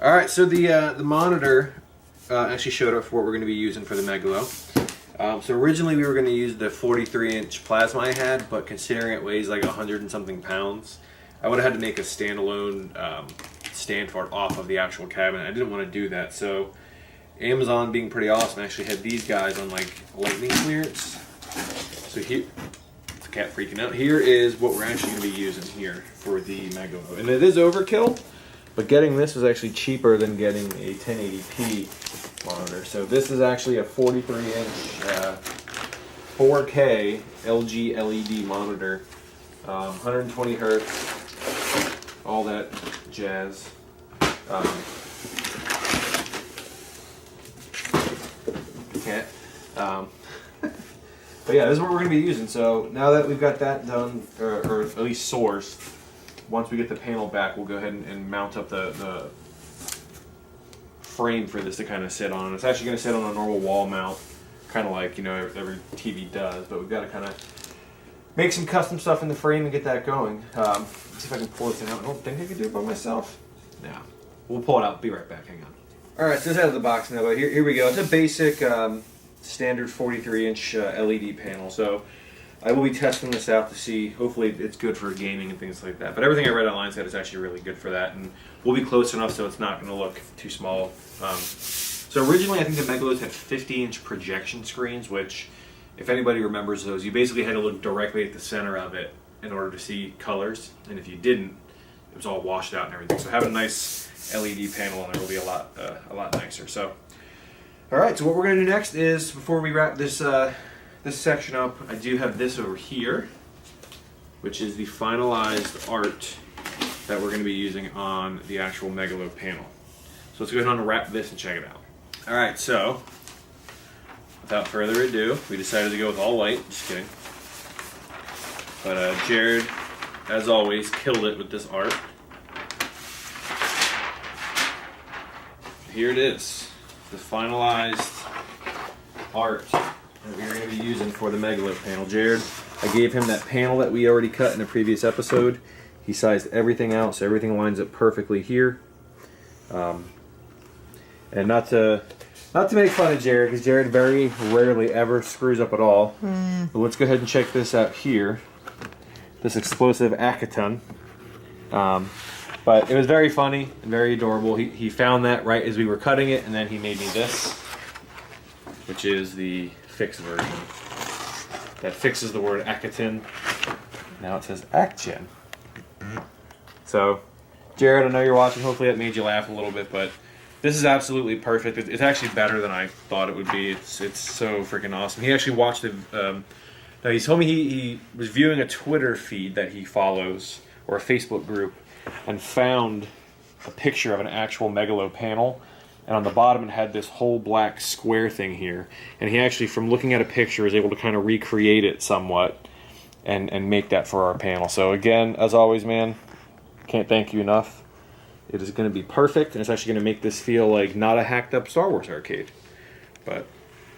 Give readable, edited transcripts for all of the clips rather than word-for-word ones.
All right, so the monitor actually showed up for what we're going to be using for the Megalo. So originally we were going to use the 43-inch plasma I had, but considering it weighs like 100 and something pounds, I would have had to make a standalone stand for it off of the actual cabinet. I didn't want to do that, so Amazon, being pretty awesome, actually had these guys on like lightning clearance. So here, it's a cat freaking out. Here is what we're actually going to be using here for the Megalo, and it is overkill. But getting this was actually cheaper than getting a 1080p monitor. So this is actually a 43-inch 4K LG LED monitor, 120 hertz, all that jazz. Can't. But yeah, this is what we're going to be using. So now that we've got that done, or at least sourced, once we get the panel back, we'll go ahead and mount up the frame for this to kind of sit on. It's actually going to sit on a normal wall mount, kind of like, you know, every TV does, but we've got to kind of make some custom stuff in the frame and get that going. Let's see if I can pull this out. I don't think I can do it by myself. No. We'll pull it out. Be right back. Hang on. Alright, so it's out of the box now, but here we go. It's a basic standard 43-inch LED panel. So I will be testing this out to see, hopefully it's good for gaming and things like that. But everything I read online said it's actually really good for that, and we'll be close enough so it's not going to look too small. So originally I think the Megalos had 50-inch projection screens, which, if anybody remembers those, you basically had to look directly at the center of it in order to see colors, and if you didn't, it was all washed out and everything. So having a nice LED panel on there will be a lot nicer. So, all right, so what we're going to do next is, before we wrap this this section up, I do have this over here, which is the finalized art that we're going to be using on the actual Megalo panel. So let's go ahead and unwrap this and check it out. All right, so without further ado, we decided to go with all white. Just kidding. But Jared, as always, killed it with this art. Here it is, the finalized art that we're going to be using for the Megalo panel. Jared, I gave him that panel that we already cut in a previous episode. He sized everything out, so everything lines up perfectly here. And not to make fun of Jared, because Jared very rarely ever screws up at all. But let's go ahead and check this out here. This explosive Acrylic. But it was very funny and very adorable. He found that right as we were cutting it, and then he made me this, which is the fixed version. That fixes the word Acrylic. Now it says Action. So, Jared, I know you're watching. Hopefully that made you laugh a little bit, but this is absolutely perfect. It's actually better than I thought it would be. It's so freaking awesome. He actually watched it. Now he told me he was viewing a Twitter feed that he follows, or a Facebook group, and found a picture of an actual Megalo panel, and on the bottom it had this whole black square thing here, and he actually, from looking at a picture, is able to kind of recreate it somewhat and make that for our panel. So again, as always, man, can't thank you enough. It is going to be perfect, and it's actually going to make this feel like not a hacked up Star Wars arcade, but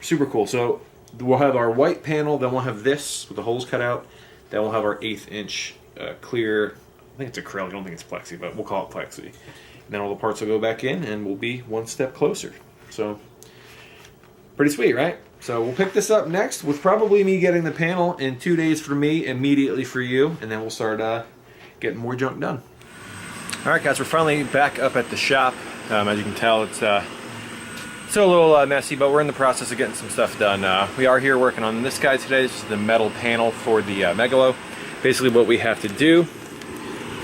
super cool. So we'll have our white panel, then we'll have this with the holes cut out, then we'll have our 1/8 inch clear, I think it's acrylic, I don't think it's Plexi, but we'll call it Plexi. And then all the parts will go back in, and we'll be one step closer. So, pretty sweet, right? So we'll pick this up next with probably me getting the panel in 2 days for me, immediately for you, and then we'll start getting more junk done. Alright guys, we're finally back up at the shop. As you can tell, it's still a little messy, but we're in the process of getting some stuff done. We are here working on this guy today. This is the metal panel for the Megalo. Basically what we have to do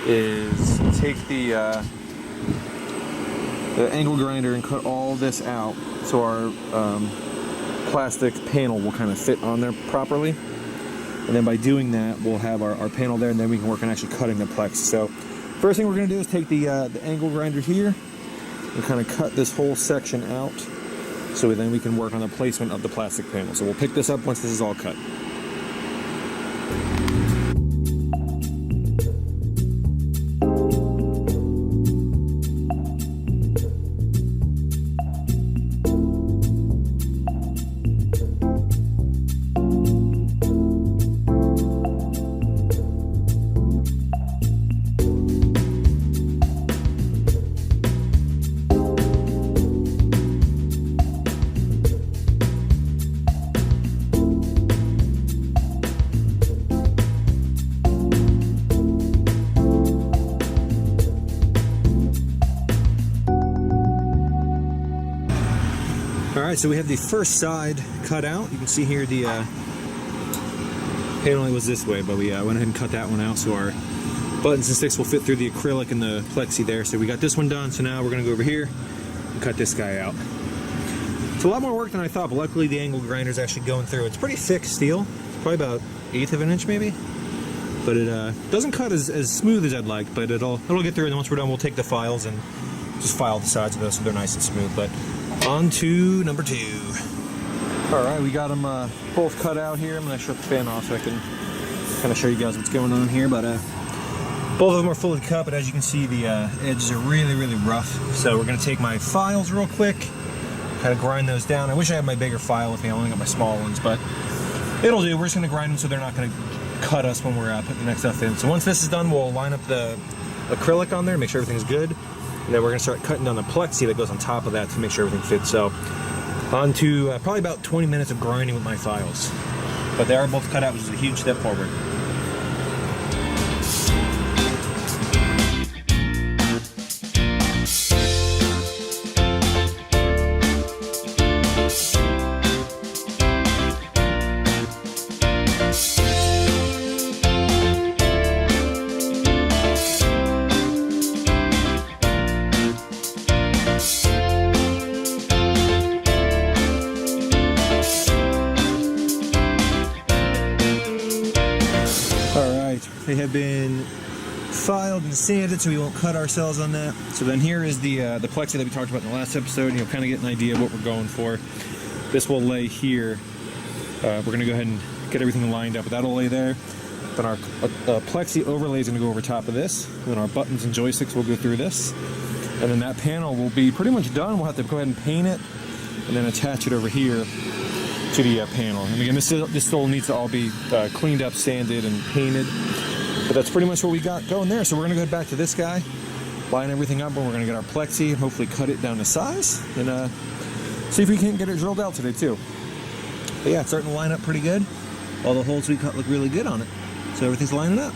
is take the angle grinder and cut all this out so our plastic panel will kind of fit on there properly. And then by doing that, we'll have our panel there, and then we can work on actually cutting the Plexi. So first thing we're going to do is take the angle grinder here and kind of cut this whole section out, so then we can work on the placement of the plastic panel. So we'll pick this up once this is all cut. Alright, so we have the first side cut out. You can see here the panel was this way, but we went ahead and cut that one out so our buttons and sticks will fit through the acrylic and the plexi there. So we got this one done, so now we're going to go over here and cut this guy out. It's a lot more work than I thought, but luckily the angle grinder is actually going through. It's pretty thick steel, probably about 1/8 of an inch maybe. But it doesn't cut as smooth as I'd like, but it'll get through, and once we're done we'll take the files and just file the sides of those so they're nice and smooth. But on to number 2. Alright, we got them both cut out here. I'm going to shut the fan off so I can kind of show you guys what's going on here. But both of them are fully cut, but as you can see the edges are really, really rough. So we're going to take my files real quick, kind of grind those down. I wish I had my bigger file if I only got my small ones, but it'll do. We're just going to grind them so they're not going to cut us when we're putting the next stuff in. So once this is done, we'll line up the acrylic on there, make sure everything's good. And then we're going to start cutting down the plexi that goes on top of that to make sure everything fits. So on to probably about 20 minutes of grinding with my files. But they are both cut out, which is a huge step forward. They have been filed and sanded so we won't cut ourselves on that. So then here is the plexi that we talked about in the last episode, and you'll kind of get an idea of what we're going for. This will lay here. We're going to go ahead and get everything lined up, but that'll lay there. Then our plexi overlay is going to go over top of this. And then our buttons and joysticks will go through this. And then that panel will be pretty much done. We'll have to go ahead and paint it and then attach it over here to the panel. And again, this still needs to all be cleaned up, sanded, and painted. But that's pretty much what we got going there. So we're going to go back to this guy, line everything up, and we're going to get our plexi and hopefully cut it down to size and see if we can get it drilled out today too. But yeah, it's starting to line up pretty good. All the holes we cut look really good on it. So everything's lining up.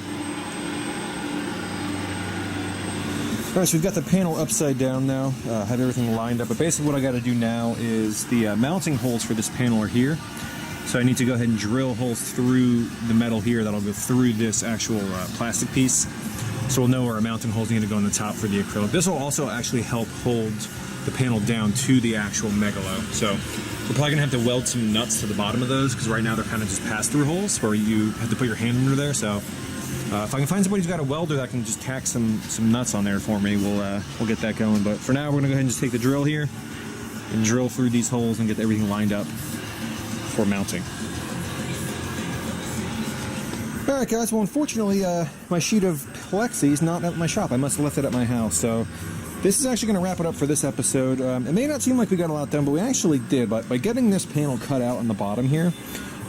Alright, so we've got the panel upside down now, have everything lined up. But basically what I got to do now is the mounting holes for this panel are here. So I need to go ahead and drill holes through the metal here that'll go through this actual plastic piece. So we'll know where our mounting holes need to go on the top for the acrylic. This will also actually help hold the panel down to the actual Megalo. So we're probably gonna have to weld some nuts to the bottom of those because right now they're kind of just pass-through holes where you have to put your hand under there. So if I can find somebody who's got a welder that can just tack some nuts on there for me, we'll get that going. But for now, we're gonna go ahead and just take the drill here and drill through these holes and get everything lined up for mounting. Alright guys, well unfortunately my sheet of Plexi is not at my shop. I must have left it at my house. So this is actually going to wrap it up for this episode. It may not seem like we got a lot done, but we actually did. But by getting this panel cut out on the bottom here,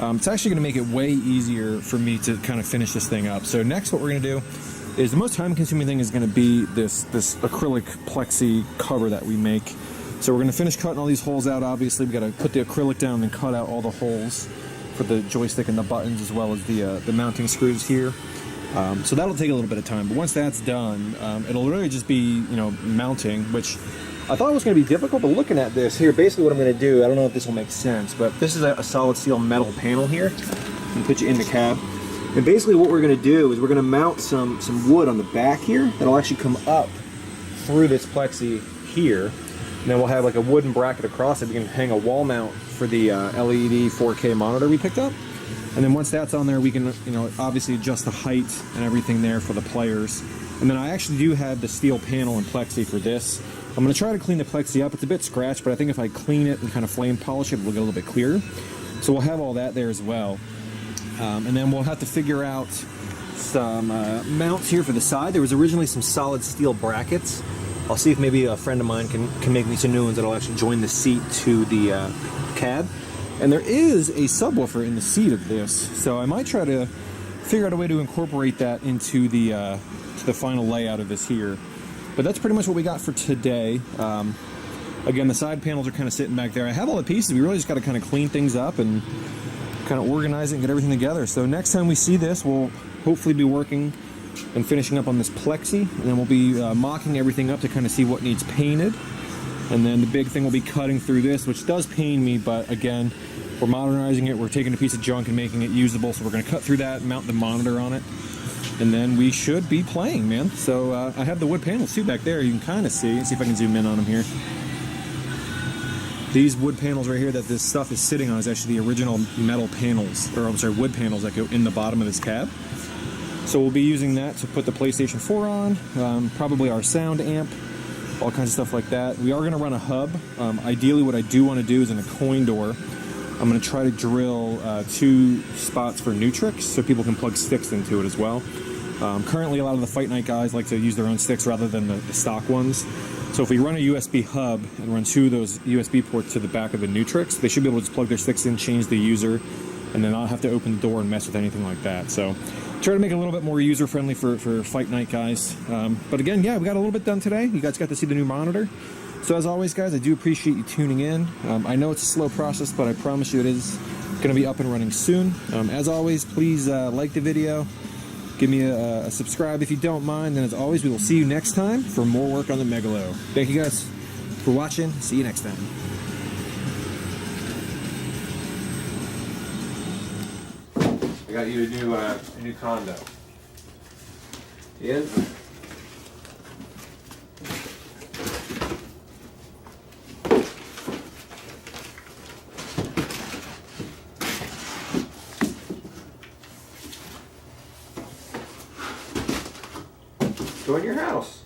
it's actually going to make it way easier for me to kind of finish this thing up. So next what we're going to do is the most time consuming thing is going to be this acrylic Plexi cover that we make. So we're going to finish cutting all these holes out. Obviously, we got to put the acrylic down and cut out all the holes for the joystick and the buttons, as well as the mounting screws here. So that'll take a little bit of time. But once that's done, it'll really just be, mounting, which I thought was going to be difficult. But looking at this here, basically what I'm going to do, I don't know if this will make sense, but this is a solid steel metal panel here. I'm going to put you in the cab. And basically what we're going to do is we're going to mount some wood on the back here that'll actually come up through this Plexi here. And then we'll have like a wooden bracket across it. We can hang a wall mount for the LED 4K monitor we picked up. And then once that's on there, we can, obviously adjust the height and everything there for the players. And then I actually do have the steel panel and Plexi for this. I'm going to try to clean the Plexi up. It's a bit scratched, but I think if I clean it and kind of flame polish it, it'll get a little bit clearer. So we'll have all that there as well. And then we'll have to figure out some mounts here for the side. There was originally some solid steel brackets. I'll see if maybe a friend of mine can make me some new ones that'll actually join the seat to the cab. And there is a subwoofer in the seat of this, so I might try to figure out a way to incorporate that into the final layout of this here. But that's pretty much what we got for today. Again, the side panels are kind of sitting back there. I have all the pieces. We really just got to kind of clean things up and kind of organize it and get everything together. So next time we see this, we'll hopefully be working and finishing up on this Plexi, and then we'll be mocking everything up to kind of see what needs painted. And then the big thing will be cutting through this, which does pain me, but again, we're modernizing it. We're taking a piece of junk and making it usable, so we're going to cut through that, mount the monitor on it, and then we should be playing, man. So I have the wood panels too back there. You can kind of see if I can zoom in on them here. These wood panels right here that this stuff is sitting on is actually the original metal panels, or I'm sorry, wood panels that go in the bottom of this cab. So we'll be using that to put the PlayStation 4 on, probably our sound amp, all kinds of stuff like that. We are going to run a hub. Ideally, what I do want to do is in a coin door, I'm going to try to drill 2 spots for Nutrix so people can plug sticks into it as well. Currently, a lot of the Fight Night guys like to use their own sticks rather than the stock ones. So if we run a USB hub and run 2 of those USB ports to the back of the Nutrix, they should be able to just plug their sticks in, change the user, and then not have to open the door and mess with anything like that. So try to make it a little bit more user-friendly for Fight Night guys. But again, yeah, we got a little bit done today. You guys got to see the new monitor. So as always, guys, I do appreciate you tuning in. I know it's a slow process, but I promise you it is going to be up and running soon. As always, please like the video. Give me a subscribe if you don't mind. And as always, we will see you next time for more work on the Megalo. Thank you guys for watching. See you next time. I got you a new condo. Ian? Go in your house.